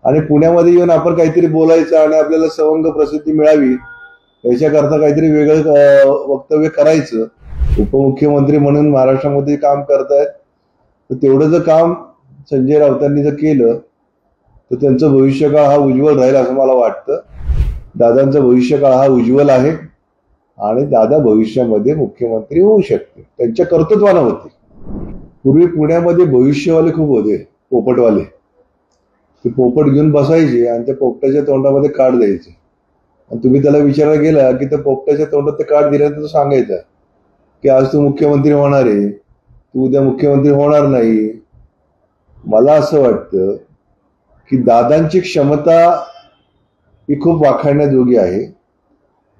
आणि पुण्यामध्ये येऊन आपण काहीतरी बोलायचं आणि आपल्याला सवंग प्रसिद्धी मिळावी याच्याकरता काहीतरी वेगळं वक्तव्य करायचं. उपमुख्यमंत्री म्हणून महाराष्ट्रामध्ये काम करतायत, तर तेवढं जर काम संजय राऊतांनी जर केलं तर त्यांचं भविष्यकाळ हा उज्ज्वल राहील असं मला वाटतं. दादांचा भविष्यकाळ हा उज्ज्वल आहे आणि दादा भविष्यामध्ये मुख्यमंत्री होऊ शकते, त्यांच्या कर्तृत्वानं होते. पूर्वी पुण्यामध्ये भविष्यवाले खूप होते, पोपटवाले. ते पोपट घेऊन बसायचे आणि त्या पोपटाच्या तोंडामध्ये कार्ड द्यायचे आणि तुम्ही त्याला विचारायला गेला की त्या पोपटाच्या तोंडात ते कार्ड दिल्यानंतर सांगायचं की आज तू मुख्यमंत्री होणार आहे, तू उद्या मुख्यमंत्री होणार नाही. मला असं वाटतं की दादांची क्षमता ही खूप वाखाणण्याजोगी आहे.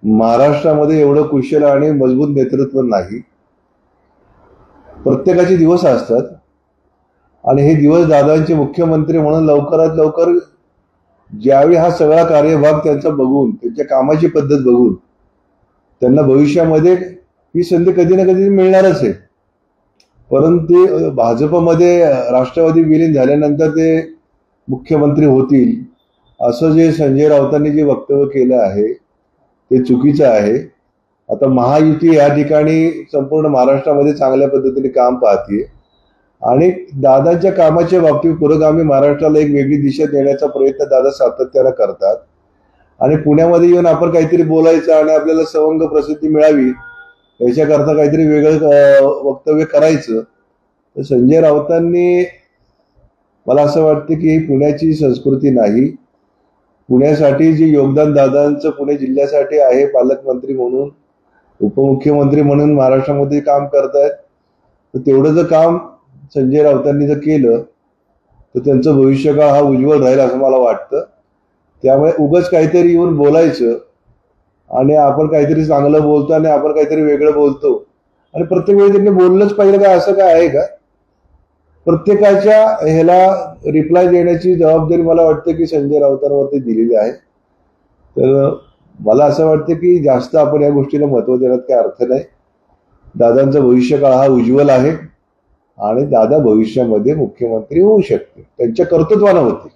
महाराष्ट्रामध्ये एवढं कुशल आणि मजबूत नेतृत्व नाही. प्रत्येकाचे दिवस असतात आणि हे दिवस दादांचे मुख्यमंत्री म्हणून लवकरात लवकर ज्यावेळी हा सगळा कार्यभाग त्यांचा बघून, त्यांच्या कामाची पद्धत बघून त्यांना भविष्यामध्ये ही संधी कधी ना कधी मिळणारच आहे. परंतु भाजपमध्ये राष्ट्रवादी विलीन झाल्यानंतर ते मुख्यमंत्री होतील असं जे संजय राऊतांनी जे वक्तव्य केलं आहे ते चुकीचं आहे. आता महायुती या ठिकाणी संपूर्ण महाराष्ट्रामध्ये चांगल्या पद्धतीने काम पाहते आणि दादांच्या कामाच्या बाबतीत पुरोगामी महाराष्ट्राला एक वेगळी दिशा देण्याचा प्रयत्न दादा सातत्यानं करतात. आणि पुण्यामध्ये येऊन आपण काहीतरी बोलायचं आणि आपल्याला सवंग प्रसिद्धी मिळावी याच्याकरता काहीतरी वेगळं वक्तव्य करायचं. तर संजय राऊतांनी, मला असं वाटतं की ही पुण्याची संस्कृती नाही. पुण्यासाठी जे योगदान दादांचं पुणे जिल्ह्यासाठी आहे, पालकमंत्री म्हणून, उपमुख्यमंत्री म्हणून महाराष्ट्रामध्ये काम करतायत, तर तेवढं जर काम संजय राऊतांनी जर केलं तर त्यांचं भविष्यकाळ हा उज्ज्वल राहील असं मला वाटतं. त्यामुळे उगाच काहीतरी येऊन बोलायचं आणि आपण काहीतरी चांगलं बोलतो आणि आपण काहीतरी वेगळं बोलतो आणि प्रत्येक वेळी त्यांनी बोललंच पाहिजे का, असं काय आहे का? प्रत्येकाच्या ह्याला रिप्लाय देण्याची जबाबदारी मला वाटतं की संजय राऊतांवरती दिलेली आहे. तर मला असं वाटतं की जास्त आपण या गोष्टीला महत्व देण्यात काही अर्थ नाही. दादांचा भविष्यकाळ हा उज्ज्वल आहे आणि दादा भविष्यामध्ये मुख्यमंत्री होऊ शकते, त्यांच्या कर्तृत्वानं होते.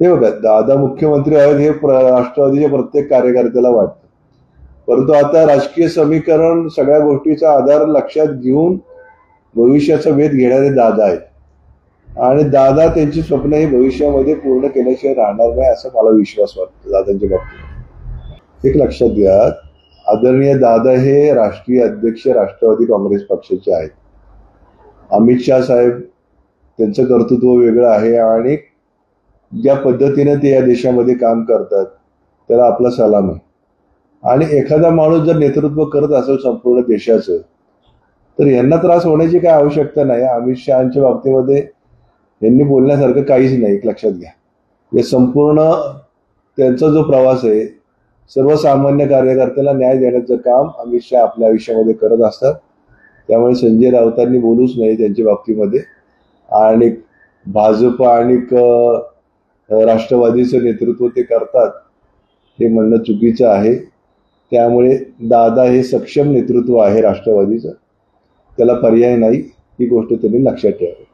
हे बघा, दादा मुख्यमंत्री आहेत हे राष्ट्रवादीच्या प्रत्येक कार्यकर्त्याला वाटतं. परंतु आता राजकीय समीकरण सगळ्या गोष्टीचा आधार लक्षात घेऊन भविष्याचा वेध घेणारे दादा आहेत आणि दादा त्यांची स्वप्न ही भविष्यामध्ये पूर्ण केल्याशिवाय राहणार नाही असं मला विश्वास वाटतो दादांच्या बाबतीत. एक लक्षात घ्या, आदरणीय दादा हे राष्ट्रीय अध्यक्ष राष्ट्रवादी काँग्रेस पक्षाचे आहेत. अमित शाह साहेब, त्यांचं कर्तृत्व वेगळं आहे आणि ज्या पद्धतीने ते या देशामध्ये काम करतात त्याला आपला सलाम आहे. आणि एखादा माणूस जर नेतृत्व करत असेल संपूर्ण देशाचं तर यांना त्रास होण्याची काय आवश्यकता नाही. अमित शहाच्या बाबतीमध्ये यांनी बोलण्यासारखं काहीच नाही, एक लक्षात घ्या. हे संपूर्ण त्यांचा जो प्रवास आहे, सर्वसामान्य कार्यकर्त्याला न्याय देण्याचं काम अमित शहा आपल्या आयुष्यामध्ये करत असतात. त्यामुळे संजय राऊतांनी बोलूच नाही त्यांच्या बाबतीमध्ये. आणि भाजप आणि राष्ट्रवादीचं नेतृत्व ते करतात हे म्हणणं चुकीचं आहे. त्यामुळे दादा हे सक्षम नेतृत्व आहे राष्ट्रवादीचं, त्याला पर्याय नाही, ही गोष्ट त्यांनी लक्षात ठेवावी.